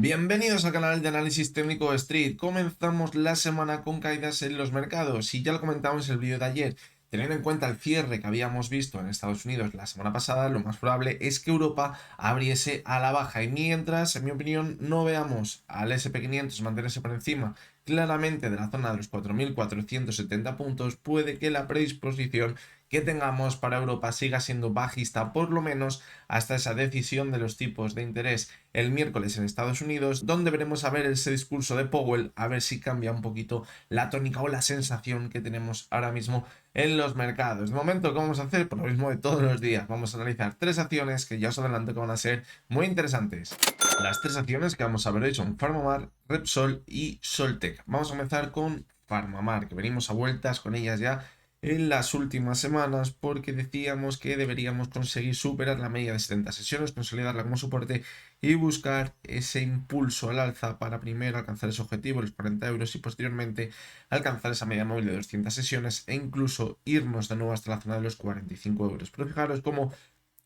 Bienvenidos al canal de análisis técnico Street. Comenzamos la semana con caídas en los mercados y ya lo comentamos en el vídeo de ayer. Teniendo en cuenta el cierre que habíamos visto en Estados Unidos la semana pasada, lo más probable es que Europa abriese a la baja y mientras, en mi opinión, no veamos al SP500 mantenerse por encima claramente de la zona de los 4.470 puntos, puede que la predisposición que tengamos para Europa siga siendo bajista, por lo menos hasta esa decisión de los tipos de interés el miércoles en Estados Unidos, donde veremos a ver ese discurso de Powell, a ver si cambia un poquito la tónica o la sensación que tenemos ahora mismo en los mercados. De momento, ¿qué vamos a hacer? Por lo mismo de todos los días, vamos a analizar tres acciones que ya os adelanto que van a ser muy interesantes. Las tres acciones que vamos a ver hoy son PharmaMar, Repsol y Soltec. Vamos a comenzar con PharmaMar, que venimos a vueltas con ellas ya en las últimas semanas porque decíamos que deberíamos conseguir superar la media de 70 sesiones, consolidarla como soporte y buscar ese impulso al alza para primero alcanzar ese objetivo, los 40 euros, y posteriormente alcanzar esa media móvil de 200 sesiones e incluso irnos de nuevo hasta la zona de los 45 euros. Pero fijaros cómo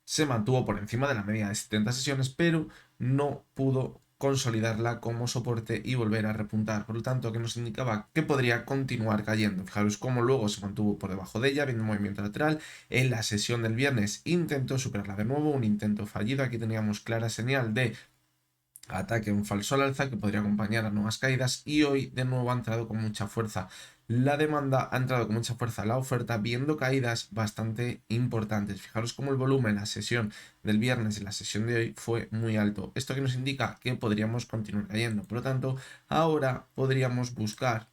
se mantuvo por encima de la media de 70 sesiones, pero no pudo consolidarla como soporte y volver a repuntar. Por lo tanto, que nos indicaba que podría continuar cayendo. Fijaros cómo luego se mantuvo por debajo de ella, viendo un movimiento lateral. En la sesión del viernes intentó superarla de nuevo, un intento fallido. Aquí teníamos clara señal de ataque, un falso al alza que podría acompañar a nuevas caídas, y hoy de nuevo ha entrado con mucha fuerza la demanda, ha entrado con mucha fuerza la oferta, viendo caídas bastante importantes. Fijaros cómo el volumen en la sesión del viernes y la sesión de hoy fue muy alto. Esto que nos indica que podríamos continuar cayendo. Por lo tanto, ahora podríamos buscar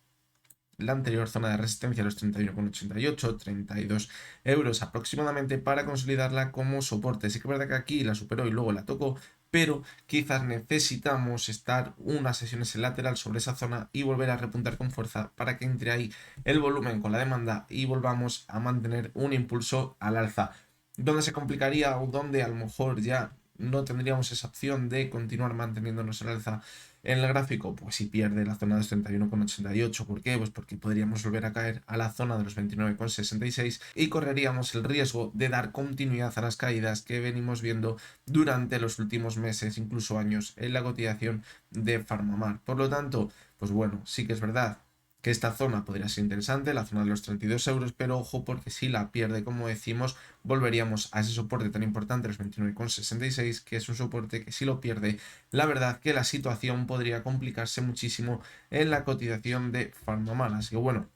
la anterior zona de resistencia, los 31,88, 32 euros aproximadamente, para consolidarla como soporte. Sí que es verdad que aquí la superó y luego la tocó, pero quizás necesitamos estar unas sesiones en lateral sobre esa zona y volver a repuntar con fuerza para que entre ahí el volumen con la demanda y volvamos a mantener un impulso al alza. Donde se complicaría o donde a lo mejor ya no tendríamos esa opción de continuar manteniéndonos al alza en el gráfico, pues si pierde la zona de los 31,88. ¿Por qué? Pues porque podríamos volver a caer a la zona de los 29,66 y correríamos el riesgo de dar continuidad a las caídas que venimos viendo durante los últimos meses, incluso años, en la cotización de PharmaMar. Por lo tanto, pues bueno, sí que es verdad que esta zona podría ser interesante, la zona de los 32 euros, pero ojo, porque si la pierde, como decimos, volveríamos a ese soporte tan importante, los 29,66, que es un soporte que si lo pierde, la verdad que la situación podría complicarse muchísimo en la cotización de PharmaMar. Así que bueno,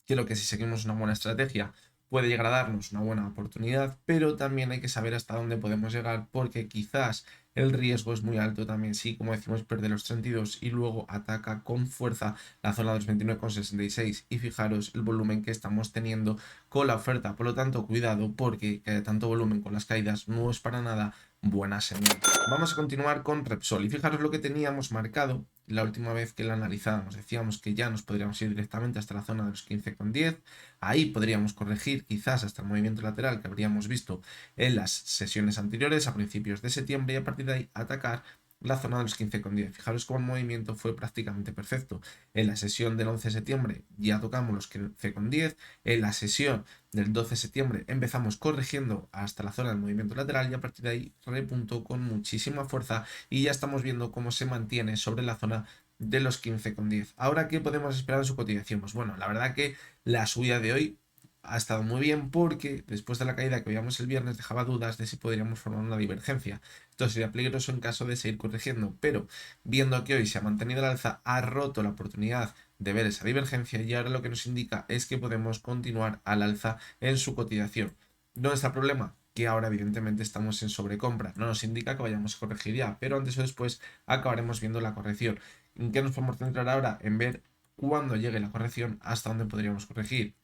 creo que si seguimos una buena estrategia puede llegar a darnos una buena oportunidad, pero también hay que saber hasta dónde podemos llegar, porque quizás el riesgo es muy alto también si, como decimos, pierde los 32 y luego ataca con fuerza la zona de los 29,66, y fijaros el volumen que estamos teniendo con la oferta. Por lo tanto, cuidado, porque que haya tanto volumen con las caídas no es para nada buena señal. Vamos a continuar con Repsol y fijaros lo que teníamos marcado la última vez que la analizábamos. Decíamos que ya nos podríamos ir directamente hasta la zona de los 15,10. Ahí podríamos corregir quizás hasta el movimiento lateral que habríamos visto en las sesiones anteriores a principios de septiembre, y a partir de ahí atacar la zona de los 15,10. Fijaros cómo el movimiento fue prácticamente perfecto. En la sesión del 11 de septiembre ya tocamos los 15,10. En la sesión del 12 de septiembre empezamos corrigiendo hasta la zona del movimiento lateral, y a partir de ahí repuntó con muchísima fuerza y ya estamos viendo cómo se mantiene sobre la zona de los 15,10. Ahora, ¿qué podemos esperar de su cotización? Pues bueno, la verdad que la subida de hoy ha estado muy bien, porque después de la caída que veíamos el viernes dejaba dudas de si podríamos formar una divergencia. Esto sería peligroso en caso de seguir corrigiendo, pero viendo que hoy se ha mantenido el alza, ha roto la oportunidad de ver esa divergencia, y ahora lo que nos indica es que podemos continuar al alza en su cotización. ¿Dónde está el problema? Que ahora evidentemente estamos en sobrecompra, no nos indica que vayamos a corregir ya, pero antes o después acabaremos viendo la corrección. ¿En qué nos podemos centrar ahora? En ver cuándo llegue la corrección hasta dónde podríamos corregir.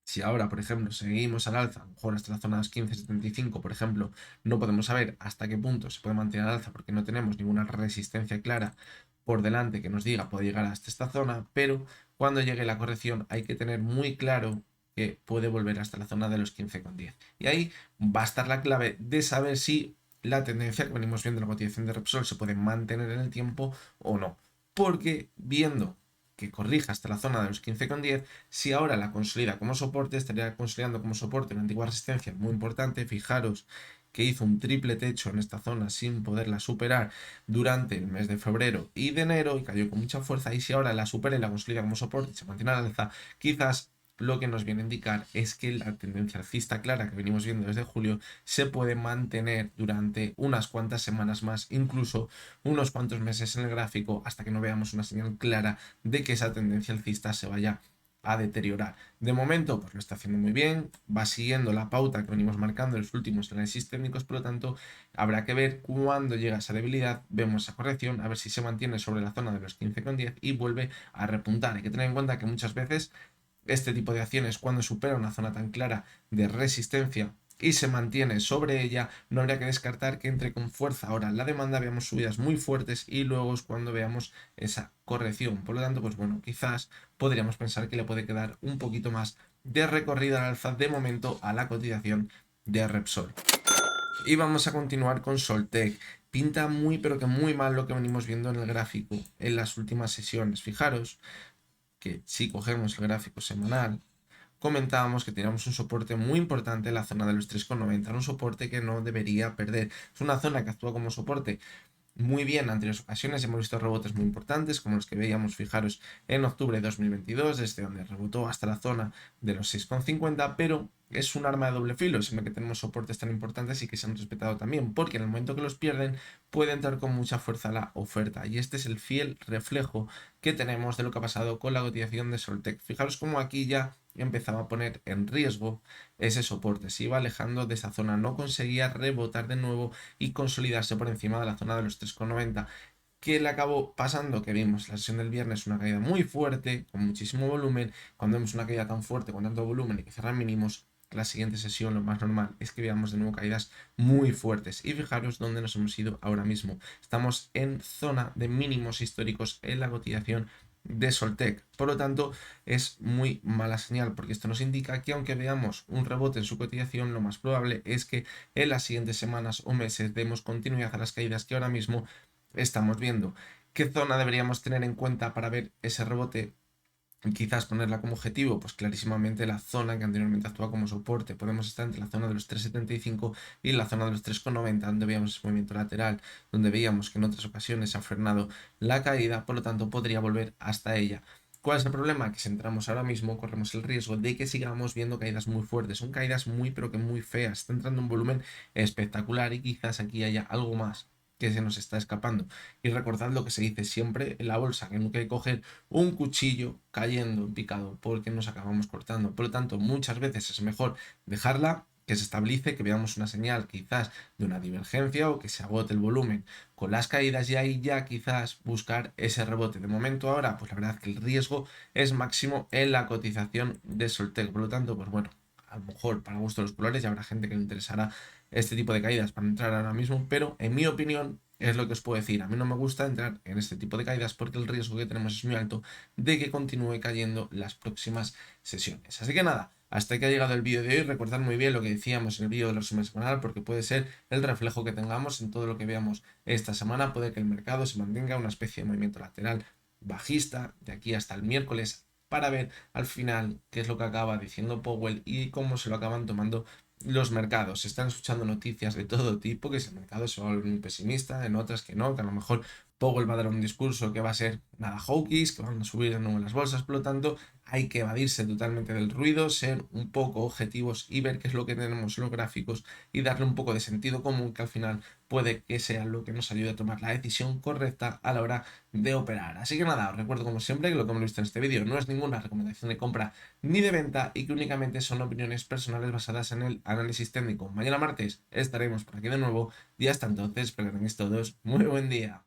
Si ahora, por ejemplo, seguimos al alza, a lo mejor hasta la zona de los 15,75, por ejemplo, no podemos saber hasta qué punto se puede mantener al alza porque no tenemos ninguna resistencia clara por delante que nos diga puede llegar hasta esta zona, pero cuando llegue la corrección hay que tener muy claro que puede volver hasta la zona de los 15,10. Y ahí va a estar la clave de saber si la tendencia que venimos viendo en la cotización de Repsol se puede mantener en el tiempo o no. Porque viendo que corrija hasta la zona de los 15,10, si ahora la consolida como soporte, estaría consolidando como soporte una antigua resistencia muy importante. Fijaros que hizo un triple techo en esta zona sin poderla superar durante el mes de febrero y de enero y cayó con mucha fuerza, y si ahora la supera y la consolida como soporte y se mantiene al alza, quizás lo que nos viene a indicar es que la tendencia alcista clara que venimos viendo desde julio se puede mantener durante unas cuantas semanas más, incluso unos cuantos meses en el gráfico, hasta que no veamos una señal clara de que esa tendencia alcista se vaya a deteriorar. De momento, pues lo está haciendo muy bien, va siguiendo la pauta que venimos marcando en los últimos análisis técnicos, por lo tanto, habrá que ver cuándo llega esa debilidad, vemos esa corrección, a ver si se mantiene sobre la zona de los 15,10 y vuelve a repuntar. Hay que tener en cuenta que muchas veces este tipo de acciones, cuando supera una zona tan clara de resistencia y se mantiene sobre ella, no habría que descartar que entre con fuerza ahora la demanda, veamos subidas muy fuertes y luego es cuando veamos esa corrección. Por lo tanto, pues bueno, quizás podríamos pensar que le puede quedar un poquito más de recorrido al alza de momento a la cotización de Repsol. Y vamos a continuar con Soltec. Pinta muy pero que muy mal lo que venimos viendo en el gráfico en las últimas sesiones. Fijaros que si cogemos el gráfico semanal, comentábamos que teníamos un soporte muy importante en la zona de los 3,90, un soporte que no debería perder. Es una zona que actúa como soporte muy bien en anteriores ocasiones, hemos visto rebotes muy importantes como los que veíamos, fijaros, en octubre de 2022, desde donde rebotó hasta la zona de los 6,50, pero es un arma de doble filo, siempre que tenemos soportes tan importantes y que se han respetado también, porque en el momento que los pierden puede entrar con mucha fuerza la oferta, y este es el fiel reflejo que tenemos de lo que ha pasado con la cotización de Soltec. Fijaros cómo aquí ya empezaba a poner en riesgo ese soporte, se iba alejando de esa zona, no conseguía rebotar de nuevo y consolidarse por encima de la zona de los 3,90. ¿Qué le acabó pasando? Que vimos la sesión del viernes una caída muy fuerte, con muchísimo volumen. Cuando vemos una caída tan fuerte, con tanto volumen y que cerran mínimos, la siguiente sesión lo más normal es que veamos de nuevo caídas muy fuertes. Y fijaros dónde nos hemos ido ahora mismo. Estamos en zona de mínimos históricos en la cotización de Soltec. Por lo tanto, es muy mala señal, porque esto nos indica que aunque veamos un rebote en su cotización, lo más probable es que en las siguientes semanas o meses demos continuidad a las caídas que ahora mismo estamos viendo. ¿Qué zona deberíamos tener en cuenta para ver ese rebote? Quizás ponerla como objetivo, pues clarísimamente la zona que anteriormente actuaba como soporte. Podemos estar entre la zona de los 3,75 y la zona de los 3,90, donde veíamos ese movimiento lateral, donde veíamos que en otras ocasiones ha frenado la caída, por lo tanto podría volver hasta ella. ¿Cuál es el problema? Que si entramos ahora mismo corremos el riesgo de que sigamos viendo caídas muy fuertes. Son caídas muy pero que muy feas. Está entrando un volumen espectacular y quizás aquí haya algo más que se nos está escapando. Y recordad lo que se dice siempre en la bolsa, que nunca hay que coger un cuchillo cayendo en picado porque nos acabamos cortando. Por lo tanto, muchas veces es mejor dejarla, que se estabilice, que veamos una señal quizás de una divergencia o que se agote el volumen con las caídas y ahí ya quizás buscar ese rebote. De momento ahora, pues la verdad que el riesgo es máximo en la cotización de Soltec. Por lo tanto, pues bueno, a lo mejor para gusto de los colores ya habrá gente que le interesará este tipo de caídas para entrar ahora mismo, pero en mi opinión es lo que os puedo decir. A mí no me gusta entrar en este tipo de caídas porque el riesgo que tenemos es muy alto de que continúe cayendo las próximas sesiones. Así que nada, hasta aquí ha llegado el vídeo de hoy. Recordad muy bien lo que decíamos en el vídeo del resumen semanal, porque puede ser el reflejo que tengamos en todo lo que veamos esta semana. Puede que el mercado se mantenga una especie de movimiento lateral bajista de aquí hasta el miércoles, para ver al final qué es lo que acaba diciendo Powell y cómo se lo acaban tomando los mercados. Se están escuchando noticias de todo tipo, que si el mercado se va a volver muy pesimista, en otras que no, que a lo mejor Powell va a dar un discurso que va a ser nada hawkish, que van a subir de nuevo las bolsas. Por lo tanto, hay que evadirse totalmente del ruido, ser un poco objetivos y ver qué es lo que tenemos en los gráficos y darle un poco de sentido común, que al final puede que sea lo que nos ayude a tomar la decisión correcta a la hora de operar. Así que nada, os recuerdo como siempre que lo que hemos visto en este vídeo no es ninguna recomendación de compra ni de venta y que únicamente son opiniones personales basadas en el análisis técnico. Mañana martes estaremos por aquí de nuevo y hasta entonces espero que tengáis todos muy buen día.